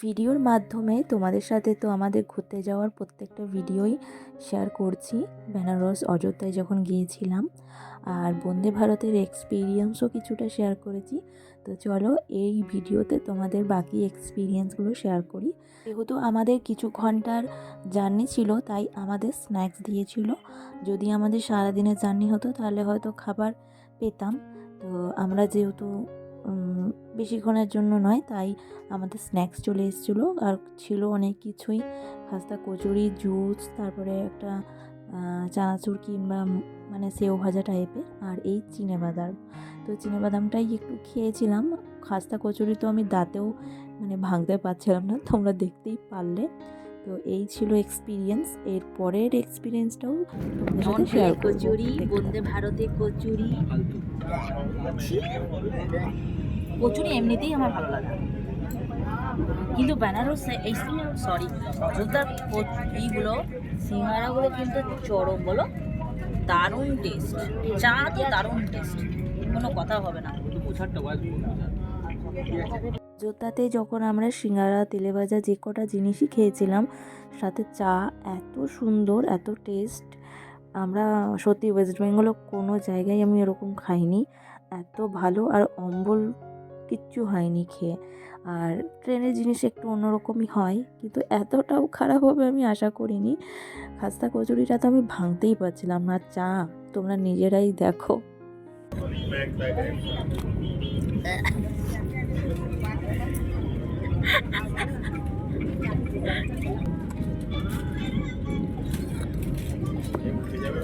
ভিডিওর মাধ্যমে তোমাদের সাথে তো আমাদের ঘুরতে যাওয়ার প্রত্যেকটা ভিডিওই শেয়ার করছি। বেনারস অযোধ্যায় যখন গিয়েছিলাম, আর বন্দে ভারতের এক্সপিরিয়েন্সও কিছুটা শেয়ার করেছি। তো চলো এই ভিডিওতে তোমাদের বাকি এক্সপিরিয়েন্সগুলো শেয়ার করি। যেহেতু আমাদের কিছু ঘন্টার জার্নি ছিল, তাই আমাদের স্ন্যাক্স দিয়েছিল। যদি আমাদের সারাদিনের জার্নি হতো তাহলে হয়তো খাবার পেতাম। তো আমরা যেহেতু বেশিক্ষণের জন্য নয়, তাই আমাদের স্ন্যাক্স চলে এসেছিলো। আর ছিল অনেক কিছুই, খাস্তা কচুরি, জুস, তারপরে একটা চানাচুর কিংবা মানে সেও ভাজা টাইপের, আর এই চিনেবাদাম। তো চিনেবাদামটাই একটু খেয়েছিলাম। খাস্তা কচুরি তো আমি দাঁতেও মানে ভাঙতে পারছিলাম না, তোমরা দেখতেই পারলে। তো এই ছিল এক্সপিরিয়েন্স। এর পরের এক্সপিরিয়েন্সটাও তোমাদের সাথে শেয়ার করব। কচুরি, বন্দে ভারতে কচুরি, কচুরি এমনিতেই আমার ভালো লাগে, কিন্তু বেনারসে এই অযোধ্যার এইগুলো সিঙ্গারাগুলো কিন্তু চরম, বলো, দারুণ টেস্ট। চা তো দারুণ টেস্ট, কোনো কথা হবে না। অযোধ্যাতে যখন আমরা সিঙ্গারা, তেলেভাজা যে কটা জিনিসই খেয়েছিলাম, সাথে চা, এত সুন্দর, এত টেস্ট। আমরা সত্যি ওয়েস্ট বেঙ্গলে কোনো জায়গায় আমি এরকম খাইনি, এত ভালো। আর অম্বল কিচ্ছু হয়নি খেয়ে। আর ট্রেনের জিনিস একটু অন্যরকমই হয়, কিন্তু এতটাও খারাপ হবে আমি আশা করিনি। খাস্তা কচুরিটা তো আমি ভাঙতেই পারছিলাম না। চা তোমরা নিজেরাই দেখো।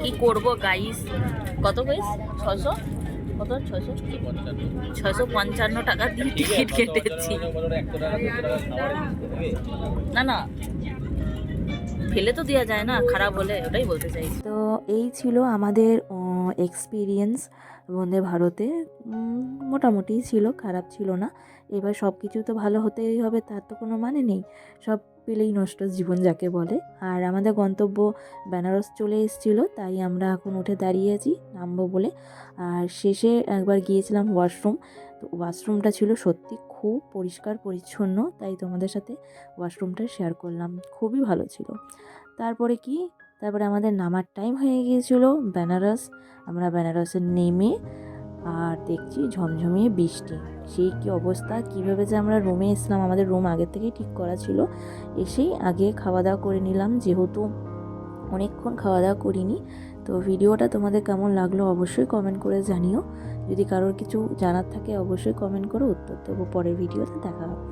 কি করব গাইস, কত গাইস? 600, কত? 655 টাকা দিয়ে টিকিট কেটেছি। না না, ফেলে তো দেওয়া যায় না খারাপ হলে, ওটাই বলতে চাই। তো এই ছিল আমাদের এক্সপিরিয়েন্স বন্দে ভারতে। মোটামুটি ছিল, খারাপ ছিল না। এবার সব কিছু তো ভালো হতেই হবে তার তো কোনো মানে নেই, সব পেলেই নষ্ট জীবন যাকে বলে। আর আমাদের গন্তব্য বেনারস চলে এসেছিলো, তাই আমরা এখন উঠে দাঁড়িয়ে আছি নামবো বলে। আর শেষে একবার গিয়েছিলাম ওয়াশরুম, তো ওয়াশরুমটা ছিল সত্যি খুব পরিষ্কার পরিচ্ছন্ন, তাই তোমাদের সাথে ওয়াশরুমটা শেয়ার করলাম, খুবই ভালো ছিল। তারপরে আমাদের নামার টাইম হয়ে গিয়েছিল বেনারস। আমরা বেনারসে নেমে আর দেখছি ঝমঝমিয়ে বৃষ্টি। সেই কী অবস্থা, কীভাবে যে আমরা রুমে এসলাম, আমাদের রুম আগের থেকেই ঠিক করা ছিল। এসেই আগে খাওয়া দাওয়া করে নিলাম, যেহেতু অনেকক্ষণ খাওয়া দাওয়া করিনি। তো ভিডিওটা তোমাদের কেমন লাগলো অবশ্যই কমেন্ট করে জানিও। যদি কারোর কিছু জানার থাকে অবশ্যই কমেন্ট করো, উত্তর দেবো। পরের ভিডিওতে দেখা হবে।